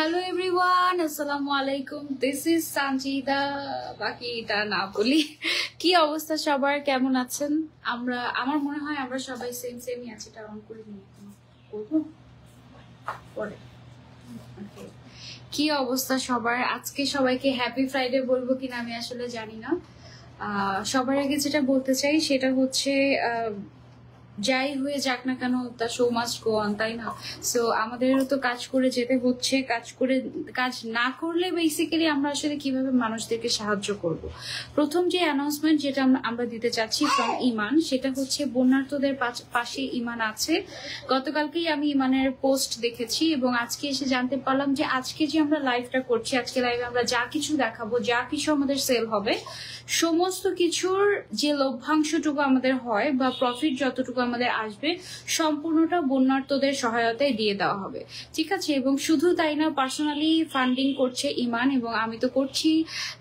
Hello everyone, আসসালামু আলাইকুম। This is Sanjida. বাকি এটা না বলি। কি অবস্থা সবার, কেমন আছেন? আমার মনে হয় আমরা সবাই সেমই আছি। এটা অন করে নিয়ে করবো পরে। কি অবস্থা সবার? আজকে সবাইকে হ্যাপি ফ্রাইডে বলবো কিনা আমি আসলে জানি না। সবার আগে যেটা বলতে চাই সেটা হচ্ছে যাই হয়ে যাক না কেন, তা শো মাস্ট গো অন, তাই না? সো আমাদেরও তো কাজ করে যেতে হচ্ছে। কাজ না করলে বেসিক্যালি আমরা আসলে কিভাবে মানুষদেরকে সাহায্য করব? প্রথম যে অ্যানাউন্সমেন্ট যেটা আমরা দিতে চাচ্ছি ফ্রম ইমান, সেটা হচ্ছে বন্যার্তদের পাশে ইমান আছে। গতকালকেই আমি ইমানের পোস্ট দেখেছি এবং আজকে এসে জানতে পারলাম যে আজকে যে আমরা লাইভটা করছি, আজকে লাইভে আমরা যা কিছু দেখাবো, যা কিছু আমাদের সেল হবে, সমস্ত কিছুর যে লভ্যাংশটুকু আমাদের হয় বা প্রফিট যতটুকু আমাদের আসবে, সম্পূর্ণটা বন্যার্তদের সহায়তায় দিয়ে দেওয়া হবে। ঠিক আছে? এবং শুধু তাই না, পার্সোনালি ফান্ডিং করছে ইমান এবং আমি তো করছি।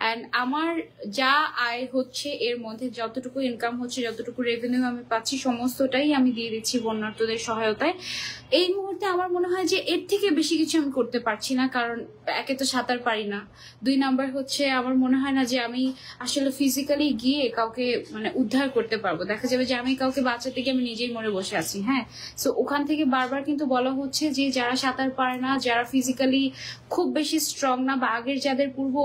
অ্যান্ড আমার যা আয় হচ্ছে, এর মধ্যে যতটুকু ইনকাম হচ্ছে, যতটুকু রেভিনিউ আমি পাচ্ছি, সমস্তটাই আমি দিয়ে দিচ্ছি বন্যার্তদের সহায়তায়। এই মুহূর্তে আমার মনে হয় যে এর থেকে বেশি কিছু আমি করতে পারছি না, কারণ একে তো সাঁতার পারি না, 2 নাম্বার হচ্ছে আমার মনে হয় না যে আমি আসলে ফিজিক্যালি গিয়ে কাউকে উদ্ধার করতে পারবো। দেখা যাবে যে আমি কাউকে বাঁচাতে গিয়ে আমি নিজেই মরে বসে আছি। হ্যাঁ, সো ওখান থেকে বারবার কিন্তু বলা হচ্ছে যে যারা সাঁতার পারে না, যারা ফিজিক্যালি খুব বেশি স্ট্রং না, বা আগের যাদের পূর্ব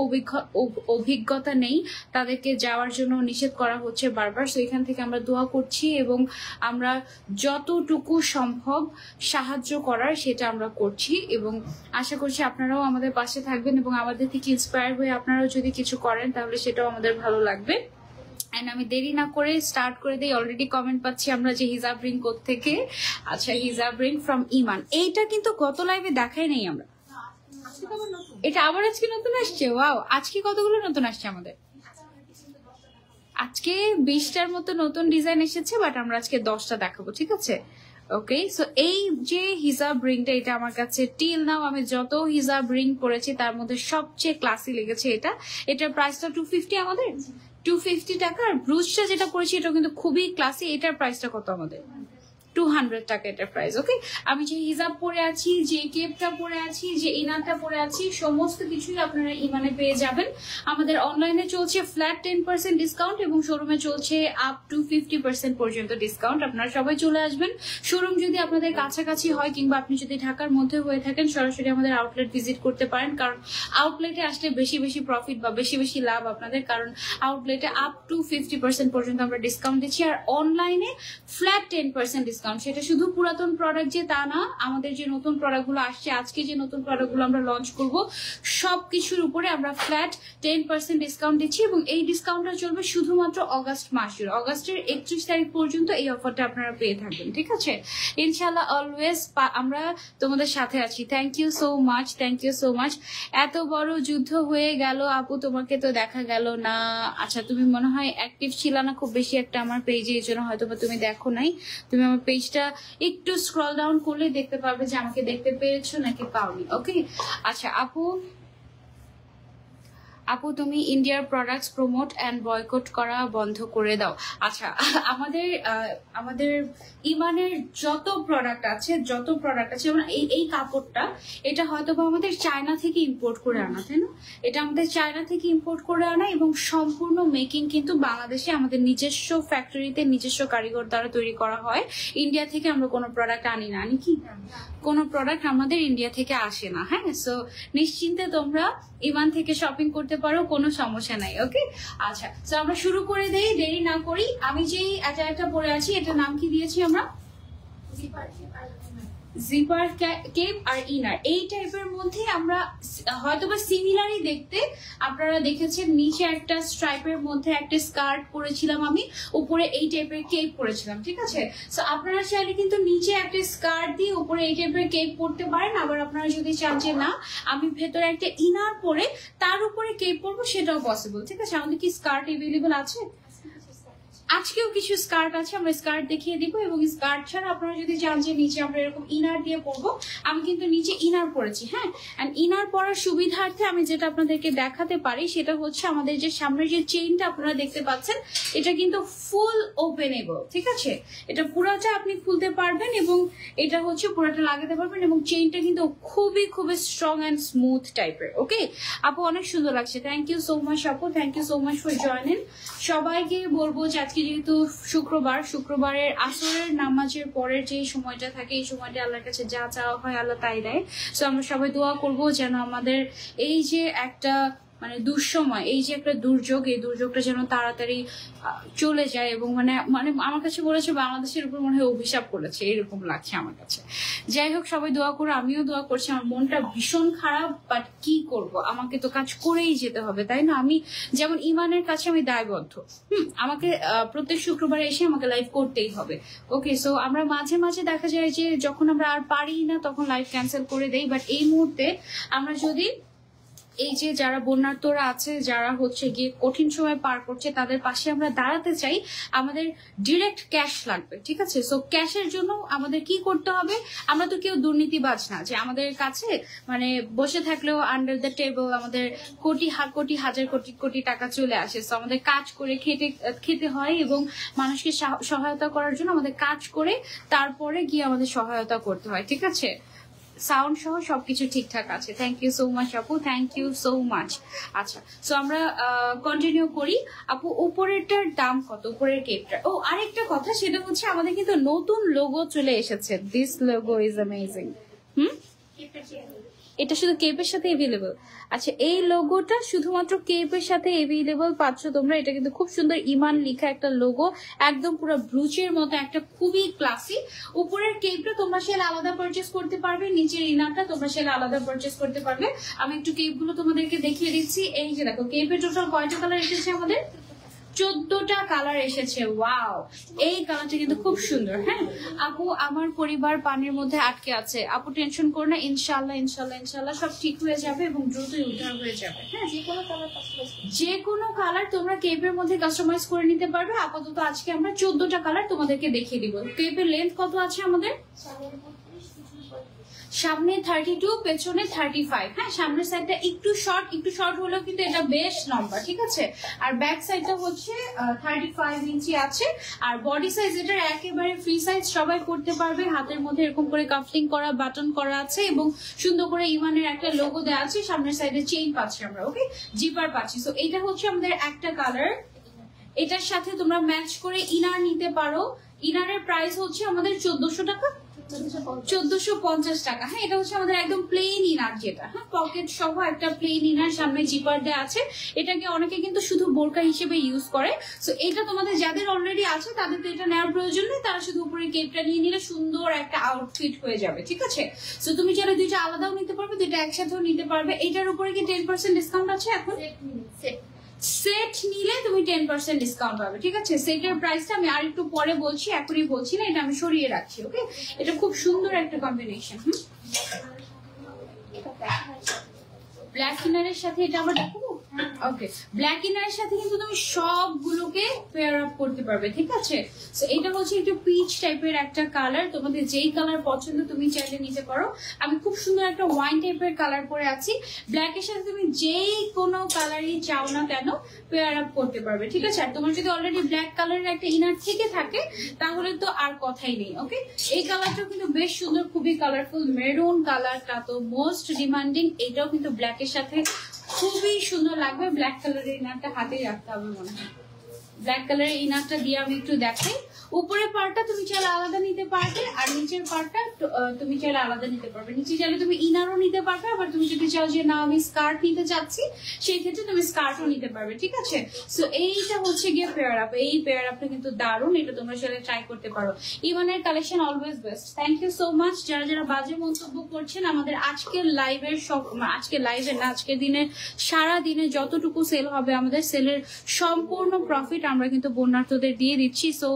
অভিজ্ঞতা নেই, তাদেরকে যাওয়ার জন্য নিষেধ করা হচ্ছে বারবার। সো এখান থেকে আমরা দোয়া করছি এবং আমরা যতটুকু সম্ভব সাহায্য করার সেটা আমরা করছি এবং আশা করছি আপনারাও আমাদের পাশে থাকবেন এবং আমাদের থেকে ইন্সপায়ার হয়ে আপনারাও যদি কিছু করেন তাহলে সেটাও আমাদের ভালো লাগবে। এন্ড আমি দেরি না করে স্টার্ট করে দিই। অলরেডি কমেন্ট পাচ্ছি আমরা যে হিজাব রিং থেকে। আচ্ছা, হিজাব রিং ফ্রম ইমান। এইটা কিন্তু গত লাইভে দেখাই নেই আমরা। এটা আবার আজকে নতুন আসছে। ওয়াও, আজকে কতগুলো নতুন আসছে আমাদের? আজকে 20টার মতো নতুন ডিজাইন এসেছে, বাট আমরা আজকে 10টা দেখাবো। ঠিক আছে? ওকে, সো এই যে হিজাব রিংটা, এটা আমার কাছে টিল নাও আমি যত হিজাব রিং পরেছি তার মধ্যে সবচেয়ে ক্লাসি লেগেছে এটা। এটার প্রাইসটা 250 আমাদের, 250 টাকা। আর ব্রুজটা যেটা পরেছি এটা কিন্তু খুবই ক্লাসি। এটার প্রাইসটা কত আমাদের? 200 টাকা এটার প্রাইস। ওকে, আমি যে হিজাব পরে আছি, যে কেপটা পরে আছি, যে ইনারটা পরে আছি, সমস্ত কিছুই আপনারা ইমানে পেয়ে যাবেন। আমাদের অনলাইনে চলছে ফ্ল্যাট 10% ডিসকাউন্ট এবং শোরুমে চলছে আপ টু 50% পর্যন্ত ডিসকাউন্ট। আপনারা সবাই চলে আসবেন। শোরুম যদি আপনাদের কাছাকাছি হয় কিংবা আপনি যদি ঢাকার মধ্যে হয়ে থাকেন, সরাসরি আমাদের আউটলেট ভিজিট করতে পারেন, কারণ আউটলেটে আসলে বেশি প্রফিট বা বেশি লাভ আপনাদের, কারণ আউটলেটে আপ টু 50% পর্যন্ত আমরা ডিসকাউন্ট দিচ্ছি। আর অনলাইনে ফ্ল্যাট 10% ডিসকাউন্ট। সেটা শুধু পুরাতন প্রোডাক্ট যে তা না, আমাদের যে নতুন প্রোডাক্টগুলো আসছে, আজকে যে নতুন প্রোডাক্টগুলো আমরা লঞ্চ করব, সবকিছুর উপরে আমরা ফ্ল্যাট 10% ডিসকাউন্ট দিচ্ছি এবং এই ডিসকাউন্টটা চলবে শুধুমাত্র অগাস্ট মাস জুড়ে। অগাস্টের 31 তারিখ পর্যন্ত এই অফারটা আপনারা পেয়ে থাকবেন। ঠিক আছে? ইনশাআল্লাহ অলওয়েজ আমরা তোমাদের সাথে আছি। Thank you so much, thank you so much. এত বড় যুদ্ধ হয়ে গেল আপু, তোমাকে তো দেখা গেল না। আচ্ছা, তুমি মনে হয় অ্যাক্টিভ ছিল না খুব বেশি একটা আমার পেজে, এই জন্য হয়তো বা তুমি দেখো নাই। তুমি আমার পেজটা একটু স্ক্রল ডাউন করলে দেখতে পারবে যে আমাকে দেখতে পেরেছো নাকি পাওনি। ওকে, আচ্ছা আপু তুমি ইন্ডিয়ার প্রোডাক্টস প্রমোট এন্ড বয়কট করা বন্ধ করে দাও। আচ্ছা, আমাদের ইমানের যত প্রোডাক্ট আছে যেমন এই কাপড়টা, এটা হয়তো বা আমাদের চায়না থেকে ইম্পোর্ট করে আনা, তাই না? এটা আমাদের চায়না থেকে ইম্পোর্ট করে আনা এবং সম্পূর্ণ মেকিং কিন্তু বাংলাদেশে আমাদের নিজস্ব ফ্যাক্টরিতে নিজস্ব কারিগর দ্বারা তৈরি করা হয়। ইন্ডিয়া থেকে আমরা কোনো প্রোডাক্ট আনি না। আনি কি? কোনো প্রোডাক্ট আমাদের ইন্ডিয়া থেকে আসে না। হ্যাঁ, সো নিশ্চিন্তে তোমরা ইমান থেকে শপিং করতে পারো, কোনো সমস্যা নাই। ওকে, আচ্ছা, তো আমরা শুরু করে দেই, দেরি না করি। আমি যেই একটা পরে আছি, এটার নাম কি দিয়েছি আমরা? জিপার কেপ আর ইনার। এই টাইপের মধ্যে আমরা হয়তোবা সিমিলারই দেখতে, আপনারা দেখেছেন নিচে একটা স্ট্রাইপের মধ্যে একটা স্কার্ট পরেছিলাম আমি, উপরে এই টাইপের কেপ পরেছিলাম। ঠিক আছে? সো আপনারা চাইলে কিন্তু নিচে একটা স্কার্ট দিয়ে উপরে এই টাইপের কেপ পরতে পারেন। আবার আপনারা যদি চান যে না আমি ভেতরে একটা ইনার পরে তার উপরে কেপ পরবো, সেটাও পসিবল। ঠিক আছে? আমাদের কি স্কার্ট এভেলেবল আছে? আজকেও কিছু স্কার্ট আছে, আমরা স্কার্ট দেখিয়ে দিব। এবং স্কার্ট ছাড়া আপনারা যদি চান যে নিচে আমরা এরকম ইনার দিয়ে পরবো, আমি কিন্তু নিচে ইনার পরেছি। হ্যাঁ, এন্ড ইনার পরার সুবিধার্থে আমি যেটা আপনাদেরকে দেখাতে পারি সেটা হচ্ছে আমাদের যে সামনের যে চেইনটা আপনারা দেখতে পাচ্ছেন, এটা কিন্তু ফুল ওপেনেবল। ঠিক আছে, এটা পুরোটা আপনি খুলতে পারবেন এবং এটা হচ্ছে পুরোটা লাগাতে পারবেন, এবং চেইনটা কিন্তু খুবই খুবই স্ট্রং অ্যান্ড স্মুথ টাইপের। ওকে আপু, অনেক সুন্দর লাগছে। থ্যাংক ইউ সো মাচ আপু, thank you so much for joining. সবাইকে বলবো যে আজকে যেহেতু শুক্রবারের আসরের নামাজের পরের যে সময়টা থাকে, এই সময়টা আল্লাহর কাছে যা চাওয়া হয় আল্লাহ তাই দেয়। সো আমরা সবাই দোয়া করবো যেন আমাদের এই যে একটা মানে দুঃসময়, এই যে একটা দুর্যোগ, এই দুর্যোগটা যেন তাড়াতাড়ি চলে যায়। এবং মানে মানে আমার কাছে বলেছে বাংলাদেশের উপর মনে হয় অভিশাপ করেছে, এরকম লাগছে আমার কাছে। যাই হোক, সবাই দোয়া করো, আমিও দোয়া করছি। আমার মনটা ভীষণ খারাপ, বাট কি করব, আমাকে তো কাজ করেই যেতে হবে, তাই না? আমি যেমন ইমানের কাছে আমি দায়বদ্ধ। আমাকে প্রত্যেক শুক্রবারে এসে আমাকে লাইভ করতেই হবে। ওকে, সো আমরা মাঝে মাঝে দেখা যায় যে যখন আমরা আর পারি না তখন লাইভ ক্যান্সেল করে দেই। বাট এই মুহূর্তে আমরা যদি এই যে যারা বন্যার্তরা আছে, যারা হচ্ছে গিয়ে কঠিন সময় পার করছে, তাদের পাশে আমরা দাঁড়াতে চাই, আমাদের ডিরেক্ট ক্যাশ লাগবে। ঠিক আছে, সো ক্যাশের জন্য আমাদের কি করতে হবে? আমরা তো কেউ দুর্নীতিবাজ না যে আমাদের কাছে মানে বসে থাকলেও আন্ডার দ্য টেবল আমাদের কোটি হাজার কোটি টাকা চলে আসে। সো আমাদের কাজ করে খেতে হয় এবং মানুষকে সহায়তা করার জন্য আমাদের কাজ করে তারপরে গিয়ে আমাদের সহায়তা করতে হয়। ঠিক আছে, সাউন্ড সহ সবকিছু ঠিকঠাক আছে। থ্যাংক ইউ সো মাচ আপু, থ্যাংক ইউ সো মাচ। আচ্ছা, সো আমরা কন্টিনিউ করি। আপু, উপরেরটার দাম কত? উপরের কেপটা। ও, আরেকটা কথা, সেটা হচ্ছে আমাদের কিন্তু নতুন লোগো চলে এসেছে। This logo is amazing. এটা শুধু কেপের সাথে এভেলেবল। আচ্ছা, এই লোগোটা শুধুমাত্র কেপের সাথে এভেলেবল পাচ্ছ তোমরা। এটা কিন্তু খুব সুন্দর ইমান লেখা একটা লোগো, একদম পুরো ব্রুচের মতো, একটা খুবই ক্লাসি। উপরের কেপটা তোমরা সেল আলাদা পারচেস করতে পারবে, নিচের ইনারটা তোমরা সেল আলাদা পারচেস করতে পারবে। আমি একটু কেপ গুলো তোমাদেরকে দেখিয়ে দিচ্ছি। এই যে দেখো, কেপের টোটাল কয়টা কালার এসেছে আমাদের? 14টা কালার এসেছে। ওয়াও, এই কালারটা কিন্তু খুব সুন্দর। হ্যাঁ আপু, আমার পরিবার পানির মধ্যে আটকে আছে। আপু টেনশন করো না, ইনশাল্লাহ ইনশাল্লাহ ইনশাল্লাহ সব ঠিক হয়ে যাবে এবং দ্রুতই উদ্ধার হয়ে যাবে। হ্যাঁ, যে কোনো কালার তোমরা কেপের মধ্যে কাস্টমাইজ করে নিতে পারবে। আপাতত আজকে আমরা 14টা কালার তোমাদেরকে দেখিয়ে দিব। কেপের লেন্থ কত আছে আমাদের? সামনে 32, পেছনে 35। হ্যাঁ, সামনের সাইডটা একটু শর্ট হলেও কিন্তু এটা বেশ লম্বা। ঠিক আছে, আর ব্যাক সাইডটা হচ্ছে 35 ইঞ্চি আছে। আর বডি সাইজ এটার একেবারে ফ্রি সাইজ, সবাই করতে পারবে। হাতের মধ্যে এরকম করে কাফলিং করা, বাটন করা আছে এবং সুন্দর করে ইমানের একটা লোগো দেওয়া আছে। সামনের সাইডে চেইন পাচ্ছি আমরা, ওকে, জিপার পাচ্ছি। সো এটা হচ্ছে আমাদের একটা কালার। এটার সাথে তোমরা ম্যাচ করে ইনার নিতে পারো। ইনারের প্রাইস হচ্ছে আমাদের 1400 টাকা, 1450 টাকা। হ্যাঁ, এটা হচ্ছে আমাদের একদম প্লেন ইনার, যেটা হ্যাঁ পকেট সহ একটা প্লেন ইনার, সামনে জিপার দেওয়া আছে। এটাকে অনেকে কিন্তু শুধু বোরকা হিসেবে ইউজ করে। সো এটা তোমাদের যাদের অলরেডি আছে তাদের তো এটা নেওয়ার প্রয়োজন নেই, তারা শুধু উপরে কেপটা নিয়ে নিলে সুন্দর একটা আউটফিট হয়ে যাবে। ঠিক আছে, সো তুমি চাইলে দুইটা আলাদাও নিতে পারবে, দুইটা একসাথেও নিতে পারবে। এটার উপরে কি 10% ডিসকাউন্ট আছে এখন? সেট নিলে তুমি 10% ডিসকাউন্ট পাবে। ঠিক আছে, সেটের প্রাইসটা আমি আর একটু পরে বলছি, এখনই বলছি না, এটা আমি সরিয়ে রাখছি। ওকে, এটা খুব সুন্দর একটা কম্বিনেশন। ব্ল্যাক ইনারের সাথে এটা আমরা দেখাবো। ওকে, ব্ল্যাক ইনারের সাথে কিন্তু তুমি সবগুলোকে পেয়ার আপ করতে পারবে। ঠিক আছে, সো এটা হচ্ছে একটু পিচ টাইপের একটা কালার। তোমাদের যেই কালার পছন্দ তুমি চাইলে নিতে পারো। আমি খুব সুন্দর একটা ওয়াইন টাইপের কালার পরে আছি। ব্ল্যাকের সাথে তুমি যেই কোনো কালারই চাও না কেন পেয়ার আপ করতে পারবে। ঠিক আছে, আর তোমার যদি অলরেডি ব্ল্যাক কালারের একটা ইনার থেকে থাকে তাহলে তো আর কথাই নেই। ওকে, এই কালারটা কিন্তু বেশ সুন্দর, খুবই কালারফুল। মেরুন কালারটা তো মোস্ট ডিমান্ডিং, এটাও কিন্তু ব্ল্যাকের সাথে খুবই সুন্দর লাগবে। ব্ল্যাক কালারের ইনারটা হাতেই রাখতে হবে মনে হয়। ব্ল্যাক কালারের ইনারটা দিয়ে আমি একটু দেখাই। উপরের পার্টটা তুমি চাইলে আলাদা নিতে পারবে, আর নিচের পার্টটা তুমি চাইলে আলাদা নিতে পারবে। নিচে চাইলে তুমি ইনারও নিতে পারবে, আবার তুমি যদি চাও যে না আমি স্কার্ট নিতে চাচ্ছি, সেই ক্ষেত্রে তুমি স্কার্টও নিতে পারবে। ঠিক আছে, সো এইটা হচ্ছে গিয়ে পেয়ার আপ। এই পেয়ার আপটা কিন্তু দারুণ, এটা তোমরা চাইলে ট্রাই করতে পারো। ইমানের collection always best. Thank you so much যারা যারা বাজে মন্তব্য করছেন। আমাদের আজকের লাইভের আজকে লাইভে না, আজকের দিনে সারা দিনে যতটুকু সেল হবে আমাদের সেলের সম্পূর্ণ প্রফিট আমরা কিন্তু বন্যার্থদের দিয়ে দিচ্ছি। সো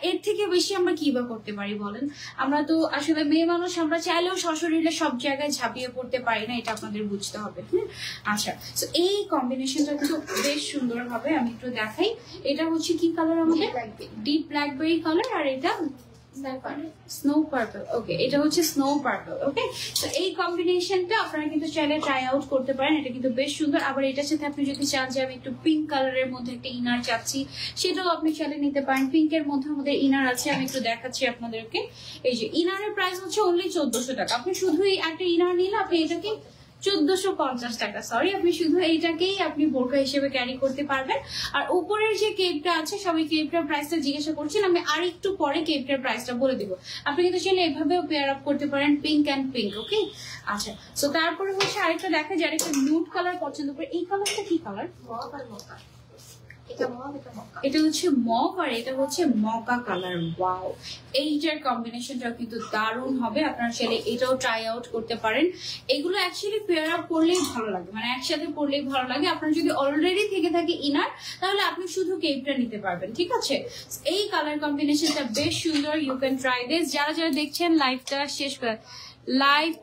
এর থেকে বেশি আমরা কি বা করতে পারি বলেন? আমরা তো আসলে মেয়ে মানুষ, আমরা চাইলেও সশরীরে সব জায়গায় ঝাঁপিয়ে পড়তে পারি না, এটা আপনাদের বুঝতে হবে। হ্যাঁ, আচ্ছা, তো এই কম্বিনেশনটা কিন্তু বেশ সুন্দর হবে। আমি একটু দেখাই, এটা হচ্ছে কি কালার আমাদের? ডিপ ব্ল্যাকবেরি কালার, আর এটা স্নো পার্পল। ওকে, এটা হচ্ছে স্নো পার্পল। ওকে, তো এই কম্বিনেশনটা আপনারা কিন্তু চাইলে ট্রাই আউট করতে পারেন, এটা কিন্তু বেশ সুন্দর। আবার এটার সাথে আপনি যদি চান যে আমি একটু পিঙ্ক কালারের মধ্যে একটা ইনার চাচ্ছি, সেটাও আপনি চাইলে নিতে পারেন। পিঙ্কের মধ্যে আমাদের ইনার আছে, আমি একটু দেখাচ্ছি আপনাদেরকে। এই যে ইনারের প্রাইস হচ্ছে অনলি 1400 টাকা। আপনি শুধুই একটা ইনার নিলে আপনি এটাকে 1450 টাকা, সরি, আপনি শুধু এইটাকেই আপনি বোরকা হিসেবে ক্যারি করতে পারবেন। আর উপরের যে কেপটা আছে, সবাই কেপটার প্রাইসটা জিজ্ঞাসা করছেন, আমি আর একটু পরে কেপটার প্রাইসটা বলে দিব। আপনি কিন্তু চাইলে এভাবেও পেয়ার আপ করতে পারেন, পিঙ্ক অ্যান্ড পিঙ্ক। ওকে, আচ্ছা, সো তারপরে হচ্ছে আরেকটা দেখা যায়, একটা নুড কালার পছন্দ করে। এই কালারটা কি কালার? এটা হচ্ছে মভ, আর এটা হচ্ছে মকা কালার। ওয়াও, এইটার কম্বিনেশনটা কিন্তু দারুণ হবে। আপনারা চাইলে এটাও ট্রাই আউট করতে পারেন। এগুলো অ্যাকচুয়ালি পেয়ার আপ করলেই ভালো লাগে, মানে একসাথে পরলেই ভালো লাগে। আপনার যদি অলরেডি থেকে থাকে ইনার, তাহলে আপনি শুধু কেপটা নিতে পারবেন। ঠিক আছে, এই কালার কম্বিনেশনটা বেশ সুন্দর, ইউ ক্যান ট্রাই দিস। যারা যারা দেখছেন লাইভটা শেষ করে,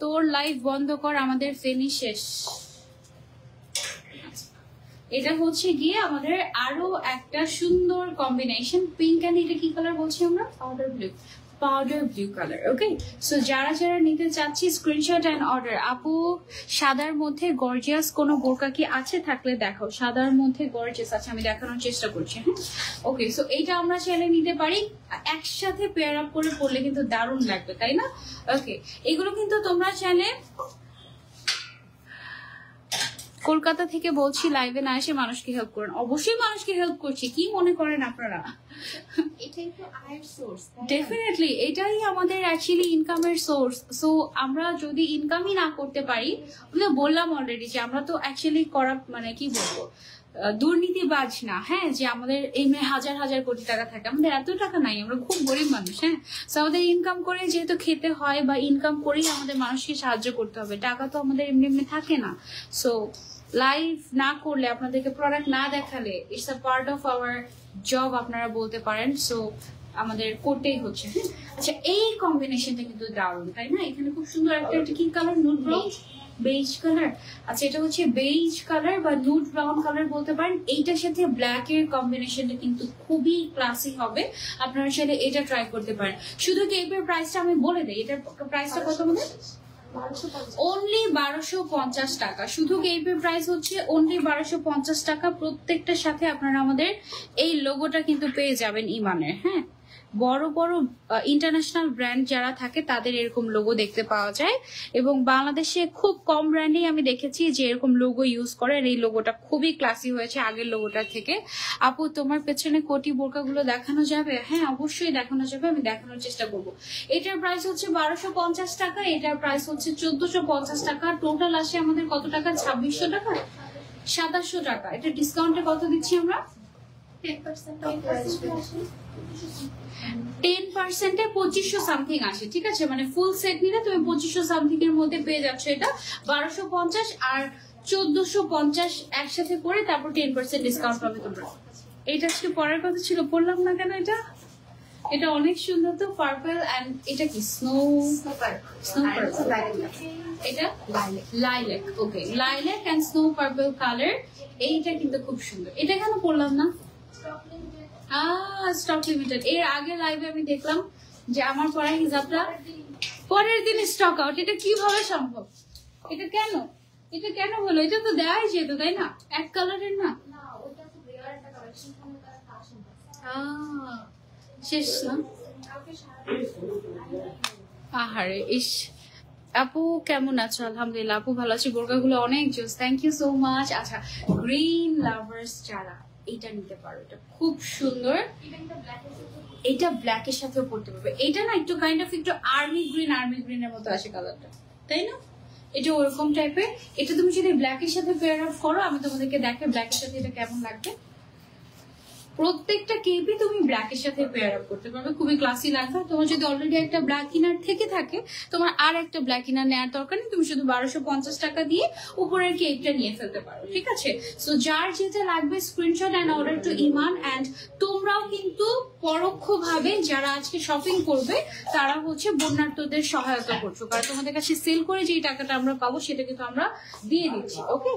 তোর লাইভ বন্ধ কর, আমাদের ফেনি শেষ। এটা হচ্ছে গিয়ে আমাদের আরো একটা সুন্দর কম্বিনেশন, পিঙ্ক এন্ড এটা কি কালার বলছি আমরা? Powder blue colour. Okay, so যারা যারা নিতে চাচ্ছি স্ক্রিনশট এন্ড অর্ডার। আপু, সাদার মধ্যে গর্জিয়াস কোনো বোরকা কি আছে? থাকলে দেখাও। সাদার মধ্যে গর্জিয়াস আছে, আমি দেখানোর চেষ্টা করছি। হ্যাঁ, ওকে, সো এইটা আমরা চাইলে নিতে পারি। একসাথে পেয়ার আপ করে পরলে কিন্তু দারুণ লাগবে, তাই না? ওকে, এগুলো কিন্তু তোমরা চাইলে, কলকাতা থেকে বলছি, লাইভে না এসে মানুষকে হেল্প করেন। অবশ্যই মানুষকে হেল্প করছি, কি মনে করেন আপনারা? ডেফিনেটলি এটাই আমাদের অ্যাকচুয়ালি ইনকামের সোর্স। সো আমরা যদি ইনকামই না করতে পারি, বললাম অলরেডি যে আমরা তো অ্যাকচুয়ালি মানে কি বলবো, দুর্নীতিবাজ না। হ্যাঁ, যে আমাদের এমনি হাজার হাজার কোটি টাকা থাকে, আমাদের এত টাকা নাই, আমরা খুব গরিব মানুষ। হ্যাঁ, সো আমাদের ইনকাম করে যেহেতু খেতে হয়, বা ইনকাম করেই আমাদের মানুষকে সাহায্য করতে হবে, টাকা তো আমাদের এমনি এমনি থাকে না। সো লাইভ না করলে, আপনাদেরকে প্রোডাক্ট না দেখালে, it's a part of our job আপনারা বলতে পারেন। সো আমাদের করতেই হচ্ছে। আচ্ছা, এই কম্বিনেশনটা কিন্তু দারুণ, তাই না? এখানে খুব সুন্দর একটা কি colour? Nude brown, beige colour. আচ্ছা, এটা হচ্ছে বেজ কালার বা নুড ব্রাউন কালার বলতে পারেন। এইটার সাথে ব্ল্যাক এর কম্বিনেশনটা কিন্তু খুবই ক্লাসি হবে। আপনারা চাইলে এটা ট্রাই করতে পারেন। শুধু কেপের প্রাইসটা আমি বলে দিই, এটার প্রাইসটা কত হবে? অনলি 1250 টাকা। শুধু কেপের প্রাইস হচ্ছে অনলি 1250 টাকা। প্রত্যেকটার সাথে আপনারা আমাদের এই লোগোটা কিন্তু পেয়ে যাবেন ইমানের। হ্যাঁ, বড় বড় ইন্টারন্যাশনাল ব্র্যান্ড যারা থাকে তাদের এরকম লোগো দেখতে পাওয়া যায়, এবং বাংলাদেশে খুব কম ব্র্যান্ডেই আমি দেখেছি যে এরকম লোগো ইউজ করে। এই লোগোটা খুবই ক্লাসি হয়েছে আগের লোগোটার থেকে। আপু, তোমার পেছনে কোটি বোরকাগুলো দেখানো যাবে? হ্যাঁ, অবশ্যই দেখানো যাবে, আমি দেখানোর চেষ্টা করব। এটার প্রাইস হচ্ছে 1250 টাকা, এটার প্রাইস হচ্ছে 1450 টাকা। টোটাল আসে আমাদের কত টাকা? 2600 টাকা, 2700 টাকা। এটা ডিসকাউন্টে কত দিচ্ছি আমরা? 10%-এ 2500 সামথিং আসে। ঠিক আছে, মানে ফুল সেট নিলে তুমি 2500 সামথিং এর মধ্যে পেয়ে যাচ্ছ। এটা 1250 আর 1450 একসাথে করে, তারপর 10% ডিসকাউন্ট পাবে তোমরা। এটা আজকে পরার কথা ছিল, পড়লাম না কেন? এটা অনেক সুন্দর তো, পার্পল এন্ড এটা কি স্নো পার্পল, এটা lilac. Okay, lilac and snow purple colour. এইটা কিন্তু খুব সুন্দর। এটা কেন পড়লাম না? Stock limited. এর আগে লাইভে আমি দেখলাম যে আমার পরা হিজাবটা পরের দিন স্টক আউট। এটা কিভাবে সম্ভব? এটা কেন হলো? এটা তো দেওয়াই যেত, তাই না? এক কালারের না, শেষ না? আহারে, ইস। আপু কেমন আছো? আলহামদুলিল্লাহ আপু ভালো আছি। বোরকাগুলো অনেক জোস, থ্যাংক ইউ সো মাচ। আচ্ছা, গ্রিন লাভার্স যারা, এটা নিতে পারো, এটা খুব সুন্দর। এটা ব্ল্যাক এর সাথেও পড়তে পারবে। এটা না একটু কাইন্ড অফ একটু আর্মি গ্রিনের মতো আসে কালারটা, তাই না? এটা ওরকম টাইপের। এটা তুমি যদি ব্ল্যাক এর সাথে পেয়ার আপ করো, আমি তোমাদেরকে দেখে ব্ল্যাক এর সাথে এটা কেমন লাগবে। প্রত্যেকটা কেপই তুমি ব্ল্যাকের সাথে পেয়ার আপ করতে পারবে, খুবই ক্লাসি লাগবে। তোমার যদি অলরেডি একটা ব্ল্যাক ইনার থেকে থাকে, তোমার আর একটা ব্ল্যাক ইনার নেওয়ার দরকার নেই, তুমি শুধু 1250 টাকা দিয়ে উপরের কেপটা নিয়ে ফেলতে পারো, ঠিক আছে? সো যার যেটা লাগবে screenshot and order to Iman. And তোমরাও কিন্তু পরোক্ষভাবে যারা আজকে শপিং করবে তারা হচ্ছে বন্যার্থদের সহায়তা করছো, কারণ তোমাদের কাছে সেল করে যে টাকাটা আমরা পাবো সেটা কিন্তু আমরা দিয়ে দিচ্ছি। ওকে,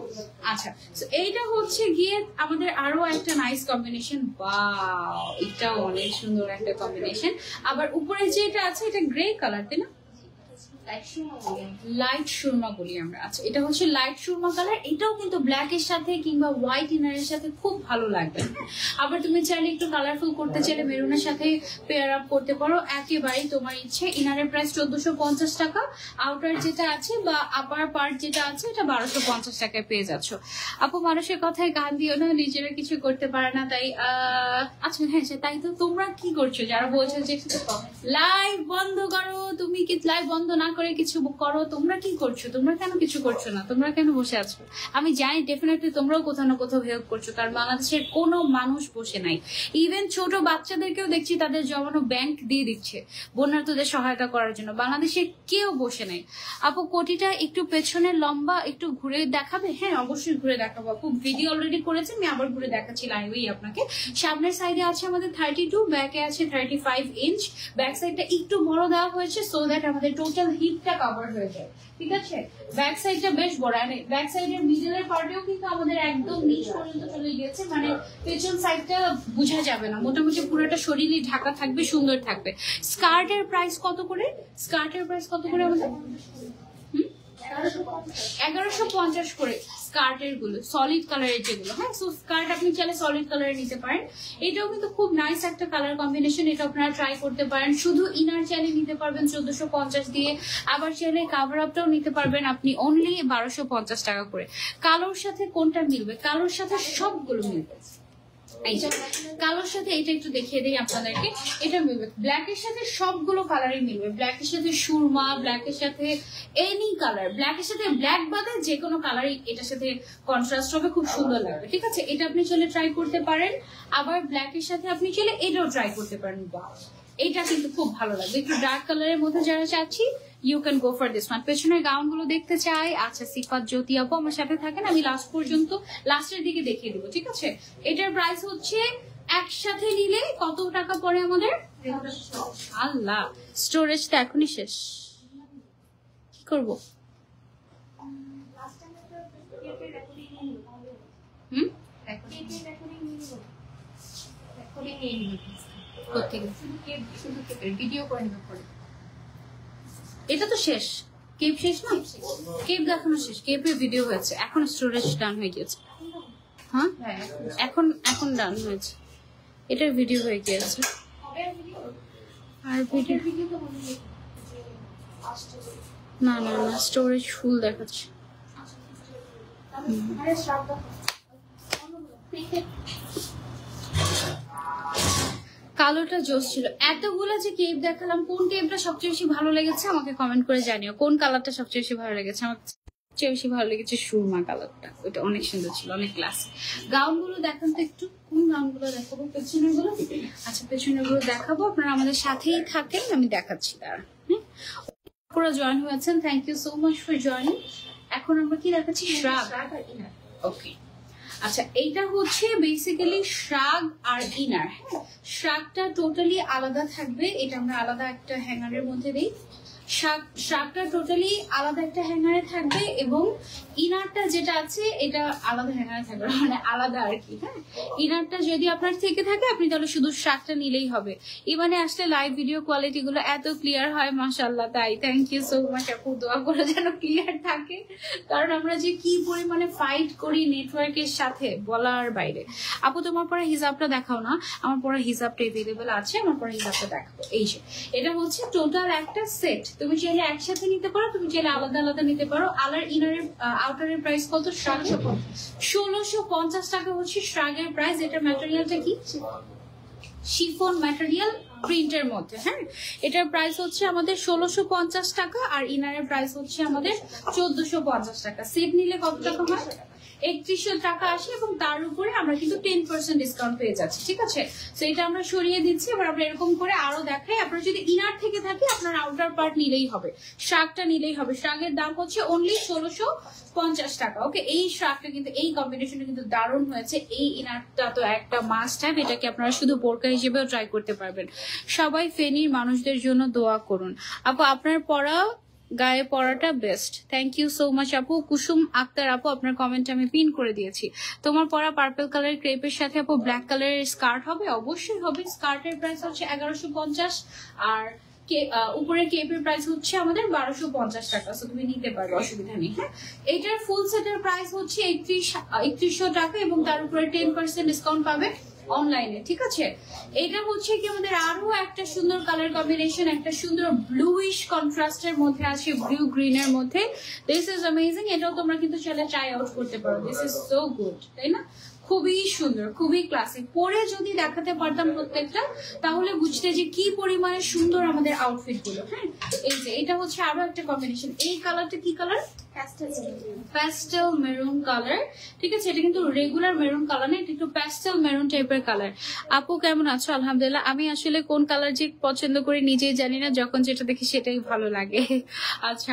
আচ্ছা, তো এইটা হচ্ছে গিয়ে আমাদের আরো একটা নাইস কম্বিনেশন। ওয়াও, এটা অনেক সুন্দর একটা কম্বিনেশন। আবার উপরে যেটা আছে এটা গ্রে কালার, তাই না? লাইট সুরমা বলি আমরা। আচ্ছা, এটা হচ্ছে লাইট সুরমা কালার। এটাও কিন্তু ব্ল্যাক এর সাথে কিংবা হোয়াইট ইনারের সাথে খুব ভালো লাগবে। আবার তুমি চাইলে একটু কালারফুল করতে চাইলে মেরুনের সাথে পেয়ার আপ করতে পারো, একেবারেই তোমার ইচ্ছে। ইনারের প্রাইস 1450 টাকা, আউটার যেটা আছে বা আপার পার্ট যেটা আছে এটা 1250 টাকায় পেয়ে যাচ্ছ। আপু মানুষের কথায় গান দিও না, নিজেরা কিছু করতে পারে না তাই। আচ্ছা হ্যাঁ, তাই তো তোমরা কি করছো যারা বলছো যে লাইভ বন্ধ করো, তুমি কি লাইভ বন্ধ না করে কিছু করো? তোমরা কি করছো? তোমরা কেন কিছু করছো না? তোমরা কেন বসে আছো? আমি জানি ডেফিনেটলি তোমরাও কোথাও না কোথাও হেল্প করছো, কারণ বাংলাদেশের কোনো মানুষ বসে নাই। ইভেন ছোট বাচ্চাদেরকেও দেখছি তাদের জমানো ব্যাংক দিয়ে দিচ্ছে বন্যার্থদের সহায়তা করার জন্য। বাংলাদেশে কেউ বসে নাই। আপু কোটিটা একটু পেছনে লম্বা, একটু ঘুরে দেখাবে? হ্যাঁ অবশ্যই ঘুরে দেখাবো আপু, ভিডিও অলরেডি করেছি, আমি আবার ঘুরে দেখাচ্ছি লাইভেই আপনাকে। সামনের সাইডে আছে আমাদের 32, ব্যাকে আছে 35 ইঞ্চ। ব্যাক সাইডটা একটু বড় দেওয়া হয়েছে সো দ্যাট আমাদের টোটাল হিপটা কভার হয়ে যায়, ঠিক আছে? ব্যাক সাইডটা বেশ বড়, ব্যাক সাইডের মিডলের পার্টেও কিন্তু আমাদের একদম নিচ পর্যন্ত চলে গিয়েছে, মানে পেছন সাইডটা বোঝা যাবে না, মোটামুটি পুরোটা শরীরই ঢাকা থাকবে, সুন্দর থাকবে। স্কার্টের প্রাইস কত করে? স্কার্টের প্রাইস কত করে আমাদের? 1150 করে স্কার্টের গুলো, সলিড কালারের যেগুলো। হ্যাঁ, সো স্কার্ট আপনি চাইলে সলিড কালারে নিতে পারেন। এটাও কিন্তু খুব নাইস একটা কালার কম্বিনেশন, এটা আপনারা ট্রাই করতে পারেন। শুধু ইনার চাইলে নিতে পারবেন 1450 দিয়ে, আবার চাইলে কাভার আপটাও নিতে পারবেন আপনি অনলি 1250 টাকা করে। কালোর সাথে কোনটা মিলবে? কালোর সাথে সবগুলো মিলবে। কালোর সাথে এটা একটু দেখিয়ে দিই আপনাদেরকে, এটা মিলবে। ব্ল্যাকের সাথে সবগুলো কালারই মিলবে, ব্ল্যাকের সাথে সুরমা, ব্ল্যাকের সাথে এনি কালার, ব্ল্যাকের সাথে ব্ল্যাক বাদে যে কোনো কালারই এটার সাথে কন্ট্রাস্ট হবে, খুব সুন্দর লাগবে, ঠিক আছে? এটা আপনি চলে ট্রাই করতে পারেন। আবার ব্ল্যাকের সাথে আপনি চলে এটাও ট্রাই করতে পারেন। এটা কিন্তু খুব ভালো লাগবে। একটু ডার্ক কালারের মধ্যে যারা চাচ্ছি you can go for this one. পেছনের গাউন গুলো দেখতে চাই। আচ্ছা, সিফাত জ্যোতি আপু আমার সাথে থাকেন, আমি লাস্ট পর্যন্ত লাস্টের দিকে দেখিয়ে দিব, ঠিক আছে? এটার প্রাইস হচ্ছে একসাথে নিলে কত টাকা পড়ে আমাদের? আল্লাহ, স্টোরেজ তো এখনই শেষ, কি করবো? ভিডিও করে নেবে পরে। এটা তো শেষ, কেপ শেষ না? কেপ দেখানো শেষ, কেপের ভিডিও হয়েছে, এখন স্টোরেজ ডান হয়ে গিয়েছে। হ্যাঁ এখন এখন ডান হয়েছে, এটার ভিডিও হয়ে গিয়েছে। আর ভিডিও না না না, স্টোরেজ ফুল দেখাচ্ছে। কালোটা জোস ছিল। এতগুলো যে কেপ দেখালাম, কোন কেপটা সবচেয়ে বেশি ভালো লেগেছে আমাকে কমেন্ট করে জানিও। কোন কালারটা সবচেয়ে বেশি ভালো লেগেছে? আমার সবচেয়ে বেশি ভালো লেগেছে সুরমা কালারটা, ওইটা অনেক সুন্দর ছিল, অনেক ক্লাসি। গাউন গুলো দেখান তো একটু, কোন গাউন গুলো দেখাবো? পেছনের গুলো? আচ্ছা, পেছনের গুলো দেখাবো, আপনারা আমাদের সাথেই থাকেন, আমি দেখাচ্ছি তারা। হ্যাঁ, পুরো জয়েন হয়েছেন, thank you so much for joining. এখন আমরা কি দেখাচ্ছি? শ্রাগ। ওকে, আচ্ছা, এইটা হচ্ছে বেসিক্যালি শ্রাগ আর ইনার। হ্যাঁ, শ্রাগটা টোটালি আলাদা থাকবে, এটা আমরা আলাদা একটা হ্যাঙ্গারের মধ্যে দিই। শ্রাগটা টোটালি আলাদা একটা হ্যাঙ্গারে থাকবে এবং ইনারটা যেটা আছে এটা আলাদা হ্যাঙ্গারে থাকবে, মানে আলাদা আর কি। হ্যাঁ, ইনারটা যদি আপনার থেকে থাকে আপনি তাহলে শুধু শ্রাগটা নিলেই হবে। ইমানে আসলে লাইভ ভিডিও কোয়ালিটি গুলো এত ক্লিয়ার হয় মাশাআল্লাহ, তাই থ্যাংক ইউ সো মাচ আপু, দোয়া করে যেন ক্লিয়ার থাকে, কারণ আমরা যে কি পরিমাণে ফাইট করি নেটওয়ার্কের সাথে বলার বাইরে। আপু তোমার পরে হিজাবটা দেখাও না? আমার পরে হিজাবটা এভেলেবেল আছে, আমার পরে হিজাবটা দেখাবো। এই যে এটা হচ্ছে টোটাল একটা সেট, তুমি চাইলে একসাথে নিতে পারো, তুমি চাইলে আলাদা আলাদা নিতে পারো। আলার ইনারের আউটারের প্রাইস কত? 1650 টাকা হচ্ছে শ্রাগের প্রাইস। এটার ম্যাটেরিয়ালটা কি? শিফন ম্যাটেরিয়াল প্রিন্টের মধ্যে। হ্যাঁ, এটার প্রাইস হচ্ছে আমাদের 1650 টাকা আর ইনারের প্রাইস হচ্ছে আমাদের 1450 টাকা। সেট নিলে কত টাকা হয়? 3100 টাকা আসে এবং তার উপরে আমরা কিন্তু 10% ডিসকাউন্ট পেয়ে যাচ্ছি, ঠিক আছে? তো এটা আমরা সরিয়ে দিচ্ছি। এবার আমরা এরকম করে আরো দেখাই। আপনার যদি ইনার থেকে থাকে আপনার আউটার পার্ট নিলেই হবে, শার্টটা নিলেই হবে। শার্টের দাম হচ্ছে অনলি 1650 টাকা। ওকে, এই শার্টটা কিন্তু, এই কম্বিনেশনটা কিন্তু দারুণ হয়েছে। এই ইনারটা তো একটা মাস্ট হ্যাভ, এটাকে আপনারা শুধু বোরকা হিসেবেও ট্রাই করতে পারবেন। সবাই ফেনীর মানুষদের জন্য দোয়া করুন। আপু আপনার পরা গায়ে পরাটা best, thank you so much আপু। কুসুম আক্তার আপু, আপনার কমেন্ট আমি পিন করে দিয়েছি। তোমার পরা পার্পল কালার ক্রেপের সাথে আপু ব্ল্যাক কালারের স্কার্ট হবে? অবশ্যই হবে। স্কার্টের প্রাইস হচ্ছে 1150 আর উপরের কেপের প্রাইস হচ্ছে আমাদের 1250 টাকা। তো তুমি নিতে পারবে, অসুবিধা নেই। হ্যাঁ, এটার ফুল সেটের প্রাইস হচ্ছে 3100 টাকা এবং তার উপরে 10% ডিসকাউন্ট পাবে অনলাইনে, ঠিক আছে? এটা হচ্ছে কি আমাদের আরো একটা সুন্দর কালার কম্বিনেশন, একটা সুন্দর ব্লুইশ কন্ট্রাস্টের মধ্যে আছে, ব্লু গ্রিন এর মধ্যে। This is amazing. এটাও তোমরা কিন্তু চাইলে ট্রাই আউট করতে পারো। দিস ইজ সো গুড, তাই না? খুবই সুন্দর, খুবই ক্লাসিক। পরে যদি দেখাতে পারতাম প্রত্যেকটা, তাহলে বুঝতে যে কি পরিমাণে সুন্দর আমাদের আউটফিট গুলো। হ্যাঁ, এই যে এটা হচ্ছে আরো একটা কম্বিনেশন। এই কালারটা কি কালার? প্যাস্টেল মেরুন কালার, ঠিক আছে? এটা কিন্তু রেগুলার মেরুন কালার না, এটা একটু প্যাস্টেল মেরুন টাইপের কালার। আপু কেমন আছো? আলহামদুলিল্লাহ। আমি আসলে কোন কালার যে পছন্দ করি নিজেই জানি না, যখন যেটা দেখি সেটাই ভালো লাগে। আচ্ছা,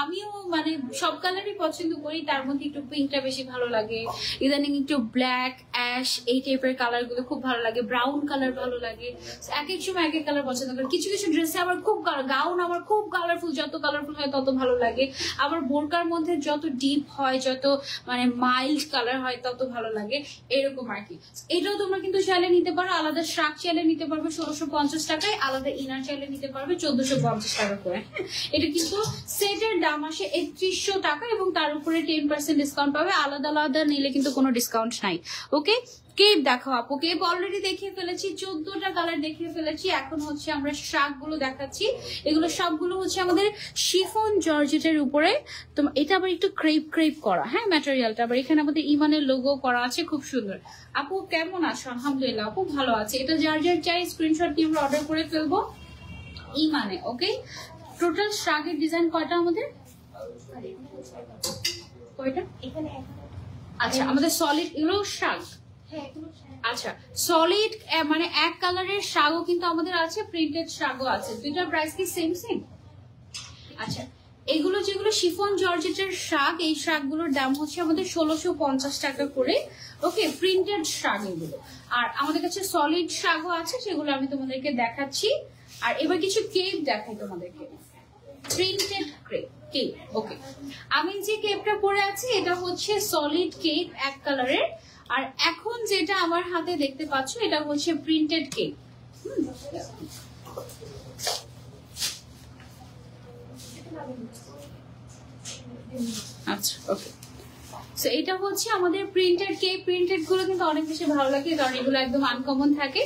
আমিও মানে সব কালারই পছন্দ করি, তার মধ্যে একটু পিঙ্কটা বেশি ভালো লাগে। ইদানিং একটু ব্ল্যাক, অ্যাশ এই টাইপের কালার গুলো খুব ভালো লাগে, ব্রাউন কালার ভালো লাগে। এক এক সময় এক এক কালার পছন্দ করি। কিছু কিছু ড্রেসে আমার খুব গাউন আমার খুব কালারফুল, যত কালারফুল হয় তত ভালো লাগে। আবার বোরকার মধ্যে যত ডিপ হয়, যত মানে মাইল্ড কালার হয় তত ভালো লাগে, এরকম আর কি। এটাও তোমরা কিন্তু চাইলে নিতে পারো। আলাদা শার্ট চাইলে নিতে পারবে 1650 টাকায়, আলাদা ইনার চাইলে নিতে পারবে 1450 টাকা করে। এটা কিন্তু সেটের দাম আসে 3100 টাকা এবং তার উপরে 10% ডিসকাউন্ট পাবে। আলাদা আলাদা নিলে কিন্তু কোনো ডিসকাউন্ট নাই। ওকে, কেপ দেখাও আপু। কেপ অলরেডি দেখিয়ে ফেলেছি, 14টা কালার দেখিয়ে ফেলেছি। এখন হচ্ছে আমরা শাক গুলো দেখাচ্ছি। এগুলো সবগুলো হচ্ছে আমাদের শিফন জর্জেটের উপরে। তো এটা আবার একটু ক্রেপ করা, হ্যাঁ, ম্যাটেরিয়ালটা। আবার এখানে আমাদের ইমানের লোগো করা আছে, খুব সুন্দর। আপু কেমন আছো? আলহামদুলিল্লাহ আপু ভালো আছে। এটা যার যার চাই স্ক্রিনশট দিয়ে আমরা অর্ডার করে ফেলবো ইমানে। ওকে, টোটাল শাকের ডিজাইন কয়টা আমাদের? কয়টা? আচ্ছা, আমাদের সলিড এগুলো শাক। আচ্ছা, সলিড মানে এক কালারের শাগও কিন্তু আমাদের আছে, প্রিন্টেড শাগও আছে। দুইটার প্রাইস কি সেম? আচ্ছা, এগুলো যেগুলো শিফন জর্জেটের শাক, এই শাকগুলোর দাম হচ্ছে আমাদের 1650 টাকা করে। ওকে, প্রিন্টেড শাক এগুলো। আর আমাদের কাছে সলিড শাকও আছে, সেগুলো আমি তোমাদেরকে দেখাচ্ছি। আর এবার কিছু কেপ দেখাই তোমাদেরকে, প্রিন্টেড কেপ। ওকে, আমি যে কেপটা পরে আছি এটা হচ্ছে সলিড কেপ এক কালারের। আর এখন যেটা আমার হাতে দেখতে পাচ্ছ এটা হচ্ছে প্রিন্টেড কেপ। আচ্ছা, ওকে। সো এটা হচ্ছে আমাদের প্রিন্টেড কেপ। প্রিন্টেড গুলো কিন্তু অনেক বেশি ভালো লাগে, কারণ এগুলো একদম আনকমন থাকে।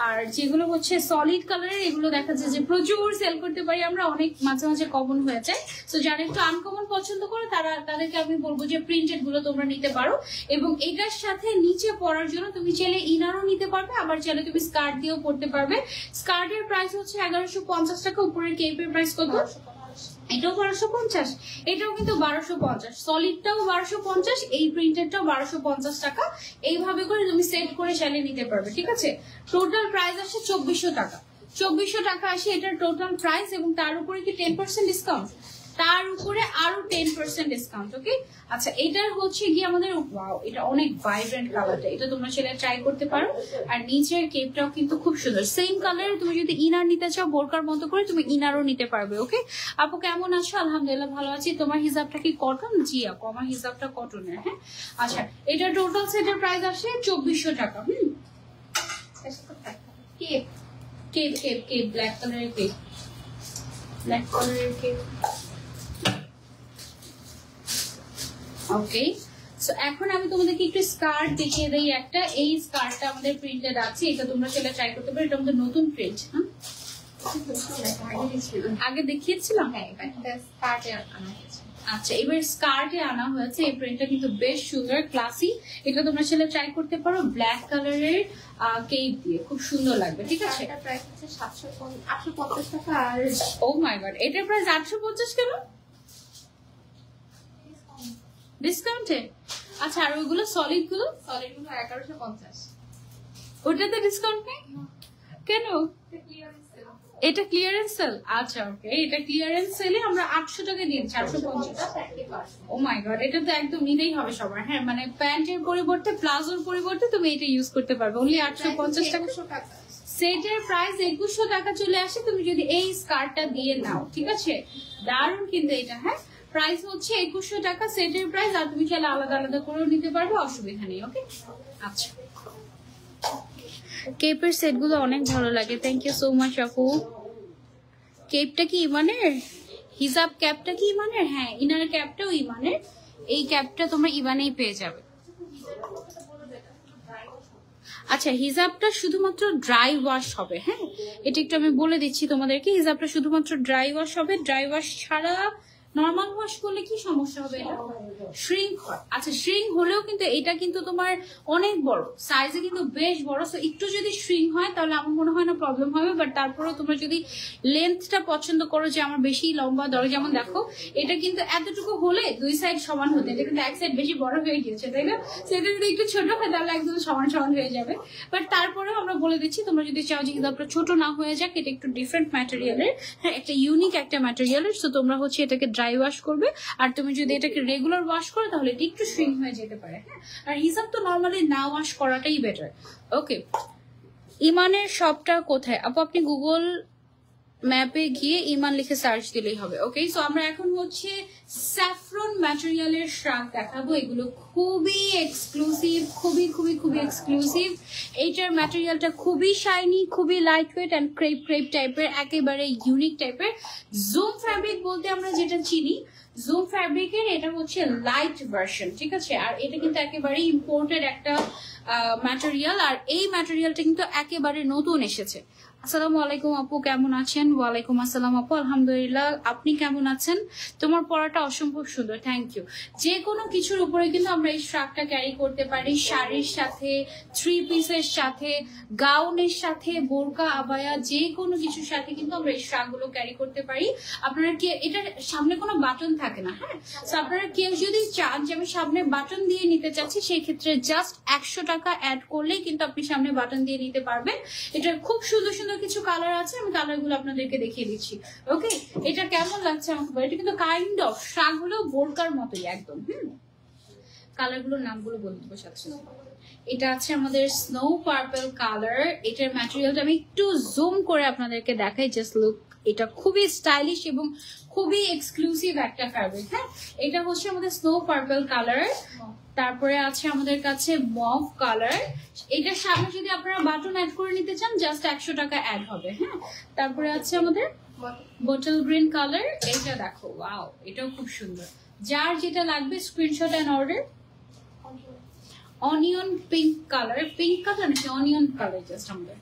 আর যেগুলো হচ্ছে সলিড কালারের, এগুলো দেখা যায় যে প্রচুর সেল করতে পারি আমরা, অনেক মাঝে মাঝে কমন হয়ে যায়। তো যারা একটু আনকমন পছন্দ করো তাদেরকে আমি বলবো যে প্রিন্টেড গুলো তোমরা নিতে পারো। এবং এটার সাথে নিচে পরার জন্য তুমি চাইলে ইনারও নিতে পারবে, আবার চাইলে তুমি স্কার্ট দিয়েও পরতে পারবে। স্কার্টের প্রাইস হচ্ছে 1150 টাকা, উপরের কেপের প্রাইস কত? এটাও 1250, এটাও কিন্তু 1250, সলিডটাও 1250, এই প্রিন্টেডটাও 1250 টাকা। এইভাবে করে তুমি সেট করে চালিয়ে নিতে পারবে, ঠিক আছে? টোটাল প্রাইস আসে 2400 টাকা। 2400 টাকা আসে এটার টোটাল প্রাইস, এবং তার উপরে কি 10% ডিসকাউন্ট, তার উপরে আরো 10% ডিসকাউন্ট। ওকে, আচ্ছা, এটার হচ্ছে গিয়ে আমাদের ওয়াও, এটা অনেক ভাইব্রেন্ট কালারটা, এটা তোমরা সেটা ট্রাই করতে পারো। আর নিচের কেপটাও কিন্তু খুব সুন্দর, সেম কালারে। তুমি যদি ইনার নিতে চাও বোরকার মতো করে, তুমি ইনারও নিতে পারবে। ওকে আপু কেমন আছো? আলহামদুলিল্লাহ ভালো আছি। তোমার হিজাবটা কি কটন? জি আপু, আমার হিজাবটা কটনের। হ্যাঁ, আচ্ছা, এটা টোটাল সেটের প্রাইস আসে 2400 টাকা। Cape cape cape cape black কালারের কেপ, ব্ল্যাক কালারের কেপ। ওকে, সো এখন আমি তোমাদেরকে একটু স্কার্ট দেখিয়ে দেই একটা। এই স্কার্টটা আমাদের প্রিন্টেড আছে, এটা তোমরা সেটা ট্রাই করতে পারো। এটা আমাদের নতুন প্রিন্ট। হ্যাঁ, আগে দেখিয়েছিলাম। আচ্ছা, এবার স্কার্টে আনা হয়েছে। এই প্রিন্টটা কিন্তু বেশ সুন্দর, ক্লাসি। এটা তোমরা সেটা ট্রাই করতে পারো ব্ল্যাক কালারের কেপ দিয়ে, খুব সুন্দর লাগবে। ঠিক আছে, এটা প্রাইস হচ্ছে 850 টাকা। আর ও মাই গড, এটার প্রাইস 850 কেন? ডিসকাউন্টে? আচ্ছা আর ওইগুলো সলিড গুলো? 1150। ওটাতে ডিসকাউন্ট নেই কেন? এটা ক্লিয়ারেন্স সেল? আচ্ছা ওকে, এটা ক্লিয়ারেন্স সেলে আমরা 800 টাকা দিয়েছি, 850। ও মাই গড, এটা তো একদম নিতেই হবে সবার। হ্যাঁ মানে প্যান্টের পরিবর্তে প্লাজোর পরিবর্তে তুমি এটা ইউজ করতে পারবে অনলি 850 টাকা। সেটের প্রাইস 2100 টাকা চলে আসে তুমি যদি এই স্কার্টটা দিয়ে নাও, ঠিক আছে? দারুণ কিন্তু এটা। হ্যাঁ প্রাইস হচ্ছে 2100 টাকা সেটের প্রাইস, আর তুমি চাইলে আলাদা আলাদা করেও নিতে পারবে, অসুবিধা নেই। ওকে আচ্ছা, কেপের সেট গুলো অনেক ভালো লাগে, থ্যাংক ইউ সো মাচ আপু। কেপটা কি ইমানের? হিজাব ক্যাপটা কি ইমানের? হ্যাঁ ইনার ক্যাপটাও ইমানের, এই ক্যাপটা তোমরা ইমানেই পেয়ে যাবে। আচ্ছা হিজাবটা শুধুমাত্র ড্রাই ওয়াশ হবে। হ্যাঁ এটা একটু আমি বলে দিচ্ছি তোমাদেরকে, হিজাবটা শুধুমাত্র ড্রাই ওয়াশ হবে। ড্রাই ওয়াশ ছাড়া নর্মাল ওয়াশ করলে কি সমস্যা হবে? এটা শ্রিঙ্ক হয়। আচ্ছা শ্রিঙ্ক হলেও কিন্তু এটা কিন্তু তোমার অনেক বড় সাইজে, কিন্তু বেশ বড়, সো একটু যদি শ্রিঙ্ক হয় তাহলে আমার মনে হয় না প্রবলেম হবে। বাট তারপরে তোমরা যদি লেন্থটা পছন্দ করো যে আমার বেশি লম্বা দরজা, যেমন দেখো এটা কিন্তু এতটুকু হলে দুই সাইড সমান হতে, এটা কিন্তু এক সাইড বেশি বড় হয়ে গিয়েছে তাই না? সেটা যদি একটু ছোট হয় তাহলে একদম সমান সমান হয়ে যাবে। বাট তারপরেও আমরা বলে দিচ্ছি তোমরা যদি চাও যে হিজাবটা ছোট না হয়ে যাক, এটা একটু ডিফারেন্ট ম্যাটেরিয়ালের, হ্যাঁ একটা ইউনিক একটা ম্যাটেরিয়ালের, সো তোমরা হচ্ছে এটাকে ড্রাই ওয়াশ করবে। আর তুমি যদি এটাকে রেগুলার ওয়াশ করো তাহলে এটা একটু শ্রিঙ্ক হয়ে যেতে পারে। হ্যাঁ আর হিসাব তো নর্মালি না ওয়াশ করাটাই বেটার। ওকে ইমানের শপটা কোথায় আপু? আপনি গুগল ম্যাপে গিয়ে ইমান লিখে সার্চ দিলেই হবে। ওকে সো আমরা এখন হচ্ছে স্যাফরন ম্যাটেরিয়ালের শ্রাগ দেখাবো। এগুলো খুবই এক্সক্লুসিভ, খুবই খুবই খুবই এক্সক্লুসিভ। এইটার ম্যাটেরিয়ালটা খুবই শাইনি, খুবই light weight and crepe crepe টাইপের, একেবারে ইউনিক টাইপের। জুম ফ্যাব্রিক বলতে আমরা যেটা চিনি, জুম ফ্যাব্রিকের এটা হচ্ছে লাইট ভার্সন, ঠিক আছে? আর এটা কিন্তু একেবারে ইম্পোর্টেড একটা ম্যাটেরিয়াল, আর এই ম্যাটেরিয়ালটা কিন্তু একেবারে নতুন এসেছে। আসসালামু আলাইকুম আপু, কেমন আছেন? ওয়ালাইকুম আসসালাম আপু, আলহামদুলিল্লাহ। আপনি কেমন আছেন? তোমার পড়াটা অসম্ভব সুন্দর, থ্যাংক ইউ। যে কোনো কিছুর উপরে কিন্তু আমরা এই শ্রাগটা ক্যারি করতে পারি, শাড়ির সাথে, থ্রি পিসের সাথে, গাউনের সাথে, বোরকা আবায়া, যে কোনো কিছুর সাথে কিন্তু আমরা এই শ্রাগগুলো ক্যারি করতে পারি। আপনারা কি এটার সামনে কোনো বাটন থাকে না? হ্যাঁ তো আপনারা কেউ যদি চান যে আমি সামনে বাটন দিয়ে নিতে চাচ্ছি, সেই ক্ষেত্রে জাস্ট 100 টাকা অ্যাড করলেই কিন্তু আপনি সামনে বাটন দিয়ে নিতে পারবেন। এটা খুব সুন্দর সুন্দর কিছু কালার আছে, আমি কালার গুলো আপনাদেরকে দেখিয়ে দিচ্ছি। ওকে এটা কেমন লাগছে আমাকে বলো। এটা কিন্তু কাইন্ড অফ শ্রাগগুলো বোরকার মতোই একদম। কালার গুলোর নামগুলো বলে দেবো সাথে সাথে। এটা আছে আমাদের স্নো পার্পল কালার, এটার ম্যাটেরিয়ালটা আমি একটু জুম করে আপনাদেরকে দেখাই, জাস্ট লুক। এটা খুবই স্টাইলিশ এবং খুবই এক্সক্লুসিভ একটা ফ্যাব্রিক। হ্যাঁ এটা হচ্ছে আমাদের স্নো পার্পল কালার। তারপরে আছে আমাদের কাছে মভ কালার, এটার সামনে যদি আপনারা বাটন অ্যাড করে নিতে চান জাস্ট 100 টাকা অ্যাড হবে। হ্যাঁ তারপরে আছে আমাদের বটল গ্রিন কালার, এটা দেখো ওয়াও, এটাও খুব সুন্দর। যার যেটা লাগবে screenshot and order. Onion pink colour, pink colour নাকি অনিয়ন কালার, জাস্ট আমাদের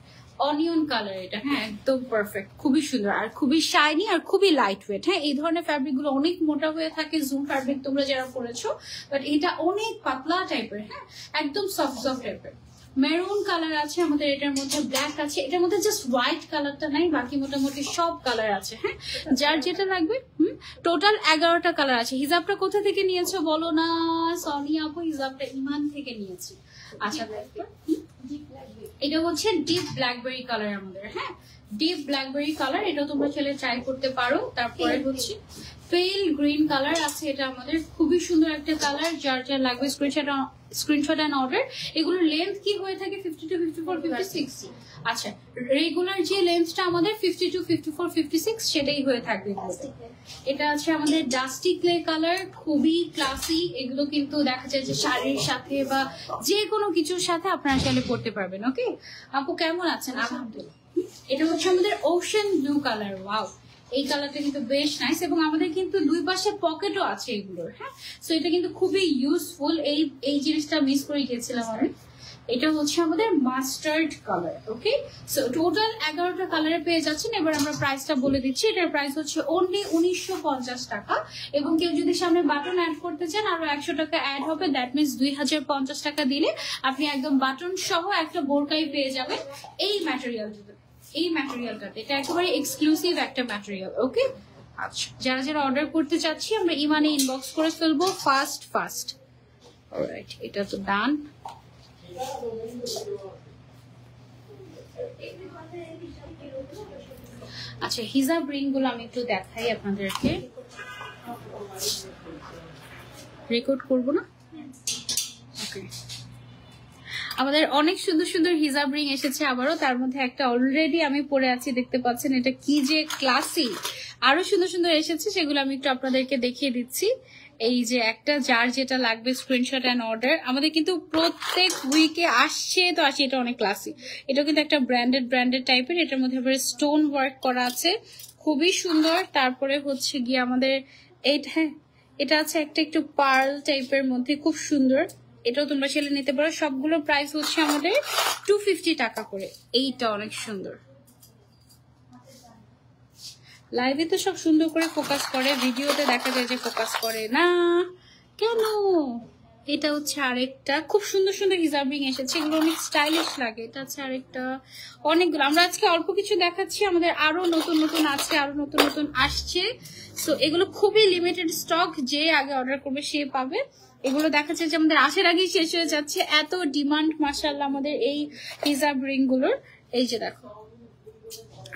অনিয়ন কালার এটা। হ্যাঁ একদম পারফেক্ট, খুবই সুন্দর আর খুবই শাইনি আর খুবই লাইট ওয়েট। হ্যাঁ এই ধরনের ফ্যাব্রিক গুলো অনেক মোটা হয়ে থাকে, জুম ফ্যাব্রিক তোমরা যারা পরেছো, বাট এটা অনেক পাতলা টাইপের। হ্যাঁ একদম সফট সফট টাইপের। মেরুন কালার আছে আমাদের, এটার মধ্যে ব্ল্যাক আছে, এটার মধ্যে জাস্ট হোয়াইট কালারটা নাই, বাকি মোটামুটি সব কালার আছে। হ্যাঁ যার যেটা লাগবে। টোটাল 11টা কালার আছে। হিজাবটা কোথা থেকে নিয়েছো বলো না সোনিয়া আপু? হিজাবটা ইমান থেকে নিয়েছি। আচ্ছা এটা হচ্ছে ডিপ ব্ল্যাকবেরি কালার আমাদের। হ্যাঁ ডিপ ব্ল্যাকবেরি কালার, এটা তোমরা চাইলে ট্রাই করতে পারো। তারপরে হচ্ছে পেল গ্রিন কালার আছে, এটা আমাদের খুবই সুন্দর একটা কালার। যার যার লাগবে স্ক্রিনশট এন্ড অর্ডার। এগুলোর লেন্থ কি হয়ে থাকে? 52, 54, 56। আচ্ছা রেগুলার যে লেন্থটা আমাদের 52, 54, 56 সেটাই হয়ে থাকবে। এটা আছে আমাদের ডাস্টি ক্লে কালার, খুবই ক্লাসি। এগুলো কিন্তু দেখা যায় যে শাড়ির সাথে বা যে কোনো কিছুর সাথে আপনারা চাইলে পড়তে পারবেন। ওকে আপু কেমন আছেন? আলহামদুলিল্লাহ। এটা হচ্ছে আমাদের ওশান ব্লু কালার, ওয়াও এই কালারটা কিন্তু বেশ নাইস, এবং আমাদের কিন্তু দুই পাশে পকেটও আছে এগুলোর। হ্যাঁ সো এটা কিন্তু খুবই ইউজফুল। এই জিনিসটা মিস করে গিয়েছিলাম আমি। এটা হচ্ছে আমাদের mustard colour. Okay so total 11টা কালারে পেয়ে যাচ্ছেন। এবার আমরা প্রাইসটা বলে দিচ্ছি। এটার প্রাইস হচ্ছে অনলি 1950 টাকা, এবং কেউ যদি সামনে বাটন অ্যাড করতে চান আরো 100 টাকা অ্যাড হবে, দ্যাট মিনস 2050 টাকা দিলে আপনি একদম বাটন সহ একটা বোরকাই পেয়ে যাবেন এই ম্যাটেরিয়ালটাতে। এটা একেবারে এক্সক্লুসিভ একটা ম্যাটেরিয়াল। ওকে আচ্ছা যারা যারা অর্ডার করতে চাচ্ছি আমরা ইমানে ইনবক্স করে ফেলবো ফাস্ট। অলরাইট, এটা তো ডান। আচ্ছা, হিজাব রিং গুলো আমি একটু দেখাই আপনাদেরকে। রেকর্ড করবো না? ওকে, আমাদের অনেক সুন্দর সুন্দর হিজাব রিং এসেছে আবারও। তার মধ্যে একটা অলরেডি আমি পরে আছি, দেখতে পাচ্ছেন। এটা কি যে ক্লাসি, আরো সুন্দর সুন্দর এসেছে, সেগুলো আমি একটু আপনাদেরকে দেখিয়ে দিচ্ছি। এই যে একটা, যার যেটা লাগবে স্ক্রিনশট এন্ড অর্ডার। আমাদের কিন্তু প্রত্যেক উইকে আসছে তো আসছে, এটা অনেক ক্লাসি। এটা কিন্তু একটা ব্র্যান্ডেড টাইপের, এটার মধ্যে আবার স্টোন ওয়ার্ক করা আছে, খুবই সুন্দর। তারপরে হচ্ছে গিয়ে আমাদের এইটা, হ্যাঁ এটা আছে একটা একটু পার্ল টাইপের মধ্যে, খুব সুন্দর। এটাও তোমরা ছেলে নিতে পারো। সবগুলো প্রাইস হচ্ছে আমাদের 250 টাকা করে। এইটা অনেক সুন্দর। লাইভে তো সব সুন্দর করে ফোকাস করে, ভিডিওতে দেখা যায় যে ফোকাস করে না কেন। এটা হচ্ছে আরেকটা, খুব সুন্দর সুন্দর হিজাব রিং এসেছে, এগুলো অনেক স্টাইলিশ লাগে। এটা হচ্ছে আরেকটা, অনেকগুলো। আমরা আজকে অল্প কিছু দেখাচ্ছি, আমাদের আরো নতুন নতুন আছে, আরো নতুন নতুন আসছে। সো এগুলো খুবই লিমিটেড স্টক, যে আগে অর্ডার করবে সে পাবে। এগুলো দেখা যাচ্ছে যে আমাদের আসার আগেই শেষ হয়ে যাচ্ছে, এত ডিমান্ড মাশাআল্লাহ আমাদের এই হিজাব রিং গুলোর। এই যে দেখো,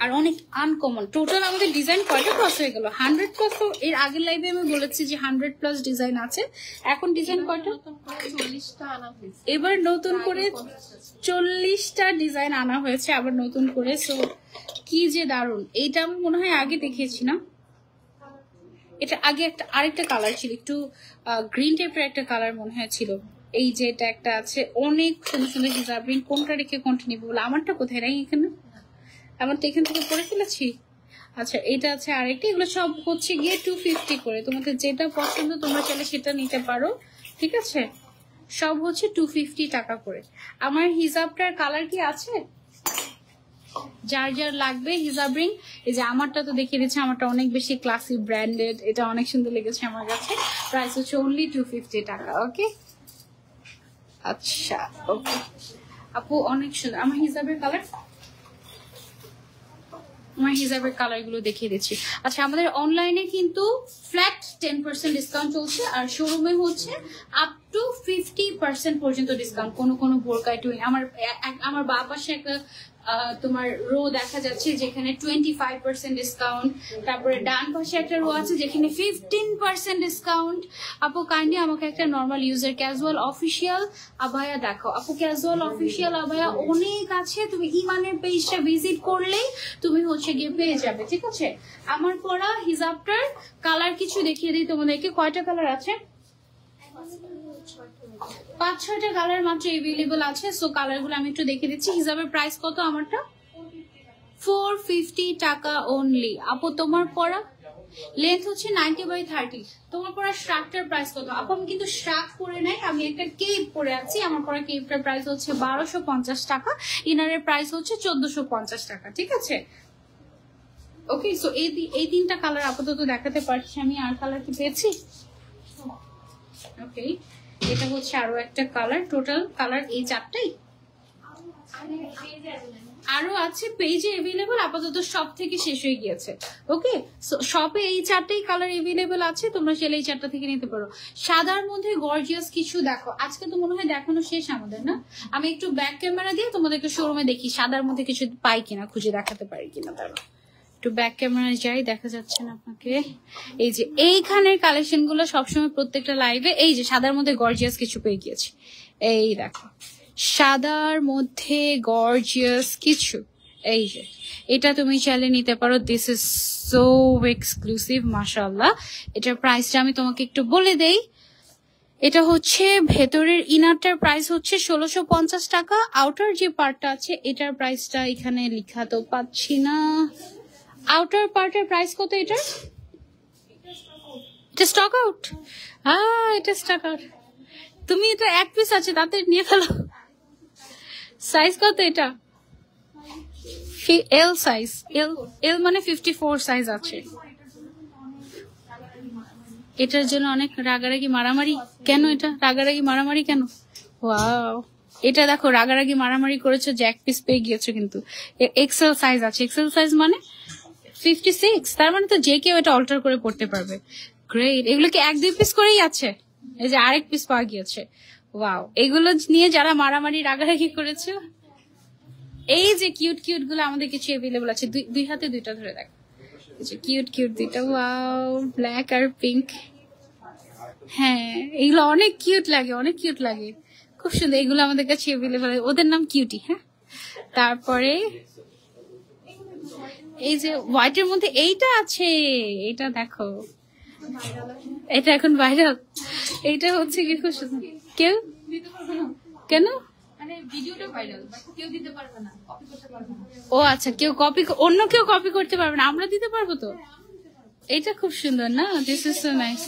আর অনেক আনকমন। টোটাল আমাদের ডিজাইন কয়টা ক্রস হয়ে গেল? 100+। তো এর আগের লাইভে আমি বলেছি যে 100+ ডিজাইন আছে। এখন ডিজাইন কয়টা? এবার নতুন করে 40টা ডিজাইন আনা হয়েছে আবার নতুন করে। সো কি যে দারুণ। এইটা আমি মনে হয় আগে দেখিয়েছি না? এটা আগে একটা আরেকটা কালার ছিল, একটু গ্রিন টাইপের একটা কালার মনে হয় ছিল। এই যে এটা একটা আছে, অনেক সুন্দর সুন্দর হিজাব রিং। কোনটা রেখে কোনটা নিবো বলে, আমারটা কোথায় নাই এখানে, আমার তো এখান থেকে পরে ফেলেছি। আচ্ছা, এটা আছে আরেকটা। এগুলো সব হচ্ছে গিয়ে 250 করে। তোমাদের যেটা পছন্দ তোমরা চাইলে সেটা নিতে পারো, ঠিক আছে? সব হচ্ছে 250 টাকা করে। আমার হিজাবটার কালার কি আছে? যার যার লাগবে হিজাব রিং, এই যে আমারটা তো দেখিয়ে দিচ্ছে, আমারটা অনেক বেশি ক্লাসি ব্র্যান্ডেড, এটা অনেক সুন্দর লেগেছে আমার কাছে। প্রাইস হচ্ছে অনলি 250 টাকা। ওকে, আচ্ছা ওকে আপু, অনেক সুন্দর। আমার হিজাবের কালার, আমার হিজাবের কালার গুলো দেখিয়ে দিচ্ছি। আচ্ছা, আমাদের অনলাইনে কিন্তু ফ্ল্যাট 10% ডিসকাউন্ট চলছে, আর শোরুমে হচ্ছে আপ টু 50% পর্যন্ত ডিসকাউন্ট। কোনো বোরকায় আমার বাঁ পাশে একটা তোমার রো দেখা যাচ্ছে যেখানে 25% ডিসকাউন্ট। তারপরে ডান পাশে একটা রো আছে যেখানে 15% ডিসকাউন্ট। আপু কাইন্ডলি আমাকে একটা normal user casual official abaya দেখো। আপু ক্যাজুয়াল অফিসিয়াল আবায়া অনেক আছে, তুমি ইমানের পেজটা ভিজিট করলেই তুমি হচ্ছে গিয়ে পেয়ে যাবে, ঠিক আছে? আমার পরা হিজাবটার কালার কিছু দেখিয়ে দিই তোমাদেরকে। কয়টা কালার আছে? 5-6টা কালার মাত্র এভেলেবল আছে। সো কালার গুলো আমি একটু দেখে দিচ্ছি। হিজাবের প্রাইস কত আমারটা? 450 টাকা অনলি। আপু তোমার পরা লেন্থ হচ্ছে 90/30। তোমার পরা শ্রাকটার প্রাইস কত? আপু আমি কিন্তু শ্রাক পরে নাই, আমি একটা কেপ পরে আছি। আমার পরা কেপটার প্রাইস হচ্ছে 1250 টাকা। ইনারের প্রাইস হচ্ছে 1450 টাকা, ঠিক আছে? ওকে, সো এই তিনটা কালার আপাতত দেখাতে পারছি আমি। আর কালার কি পেয়েছি? ওকে, এটা হচ্ছে আরো একটা কালার। টোটাল কালার এই চারটাই, আরো আছে পেজে এভেলেবল। আপাতত সব থেকে শেষ হয়ে গিয়েছে। ওকে, শপে এই চারটাই কালার এভেলেবল আছে, তোমরা চাইলে এই চারটা থেকে নিতে পারো। সাদার মধ্যে গর্জিয়াস কিছু দেখো। আজকে তো মনে হয় দেখানো শেষ আমাদের, না? আমি একটু ব্যাক ক্যামেরা দিয়ে তোমাদেরকে শোরুমে দেখি সাদার মধ্যে কিছু পাই কিনা, খুঁজে দেখাতে পারি কিনা। তারা একটু ব্যাক ক্যামেরায় যাই, দেখা যাচ্ছে না আপনাকে? এই যে এইখানের কালেকশন গুলো সবসময় প্রত্যেকটা লাইভে, এই যে সাদার মধ্যে গর্জিয়াস কিছু পেয়ে গিয়েছি। এই দেখো, সাদার মধ্যে গর্জিয়াস কিছু। এই যে এটা তুমি চাইলে নিতে পারো। দিস ইজ সো এক্সক্লুসিভ মাশাআল্লাহ। এটার প্রাইসটা আমি তোমাকে একটু বলে দেই। এটা হচ্ছে ভেতরের ইনারটার প্রাইস হচ্ছে 1650 টাকা। আউটার যে পার্টটা আছে এটার প্রাইসটা এখানে লেখা তো পাচ্ছি না। আউটার পার্টের প্রাইস কত এটার? এটা স্টক আউট। এটা স্টক আউট। তুমি এটা এক পিস আছে, তাতে নিয়ে ফেলো। সাইজ কত এটা? L size. এল মানে 54 সাইজ আছে। এটার জন্য অনেক রাগারাগি মারামারি কেন? এটা রাগারাগি মারামারি কেন? ওয়াও, এটা দেখো রাগারাগি মারামারি করেছো যে এক পিস পেয়ে গিয়েছো, কিন্তু এক্সেল সাইজ আছে। এক্সেল সাইজ মানে 56, তার মানে তো যে কেউ এটা অল্টার করে পড়তে পারবে। গ্রেট। এগুলো কি 1-2 পিস করেই আছে? এই যে আরেক পিস পাওয়া গিয়েছে। ওয়াও, এগুলো নিয়ে যারা মারামারি রাগারাগি করেছে, এই যে কিউট কিউট গুলো আমাদের কিছু অ্যাভেলেবল আছে। দুই হাতে দুইটা ধরে দেখ, কিউট কিউট দুইটা। ওয়াও, ব্ল্যাক আর পিঙ্ক। হ্যাঁ, এগুলো অনেক কিউট লাগে, অনেক কিউট লাগে, খুব সুন্দর। এগুলো আমাদের কাছে অ্যাভেলেবল, ওদের নাম কিউটি। হ্যাঁ, তারপরে এই যে হোয়াইটের মধ্যে এইটা আছে, এটা দেখো, এটা এখন ভাইরাল। এইটা হচ্ছে কি খুব সুন্দর। কেউ কেন? মানে ভিডিওটা ভাইরাল, বাট কেউ দিতে পারবে না, কপি করতে পারবে না। ও আচ্ছা, কেউ কপি, অন্য কেউ কপি করতে পারবে না, আমরা দিতে পারবো তো। এটা খুব সুন্দর না? This is so nice.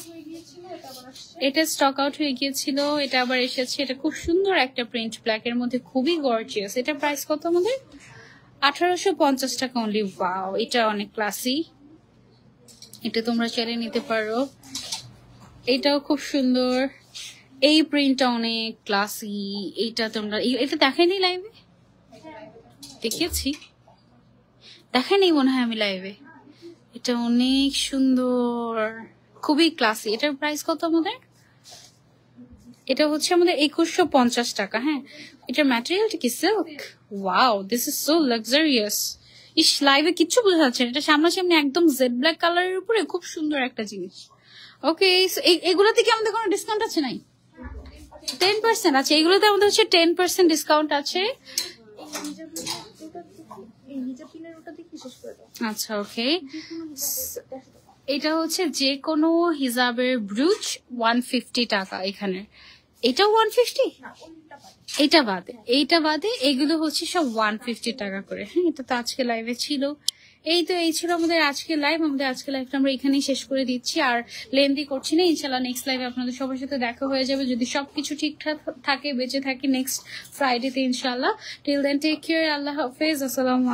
এটা স্টক আউট হয়ে গিয়েছিল, এটা আবার এসেছে। এটা খুব সুন্দর একটা প্রিন্ট, ব্ল্যাক এর মধ্যে, খুবই গর্জিয়াস। এটা প্রাইস কত আমাদের? 1850 টাকা অনলি। ওয়াও, এটা অনেক ক্লাসি, এটা তোমরা চাইলে নিতে পারো। এটাও খুব সুন্দর, এই প্রিন্টটা অনেক ক্লাসি। এইটা তোমরা, এটা দেখাইনি লাইভে? দেখেছি, দেখাইনি মনে হয় আমি লাইভে। এটা অনেক সুন্দর, খুবই ক্লাসি। এটার প্রাইস কত আমাদের? এটা হচ্ছে আমাদের 2150 টাকা। হ্যাঁ, এটার ম্যাটেরিয়ালটা কি silk. Wow, this is so luxurious. ইস, লাইভে কিচ্ছু বোঝা যাচ্ছে না, এটা সামনাসামনি একদম জেড ব্ল্যাক কালারের উপরে খুব সুন্দর একটা জিনিস। ওকে, এগুলোতে কি আমাদের কোনো ডিসকাউন্ট আছে? নাই, 10% আছে। এগুলোতে আমাদের হচ্ছে 10% ডিসকাউন্ট আছে। আচ্ছা, ওকে। এটা হচ্ছে যে কোনো হিজাবের ব্রুচ 150 টাকা এখানে। এটাও 150, এইটা বাদে এগুলো হচ্ছে সব 150 টাকা করে। হ্যাঁ, এটা তো আজকে লাইভে ছিল। এই ছিল আমাদের আজকে লাইভ। আমাদের আজকে লাইভটা আমরা এখানেই শেষ করে দিচ্ছি, আর লেন্দি করছি না। ইনশাল্লাহ নেক্সট লাইভে আপনাদের সবার সাথে দেখা হয়ে যাবে, যদি সবকিছু ঠিকঠাক থাকে, বেঁচে থাকি নেক্সট ফ্রাইডেতে ইনশাল্লাহ। টিল দেন টেক কেয়ার, আল্লাহ হাফেজ, আসসালামু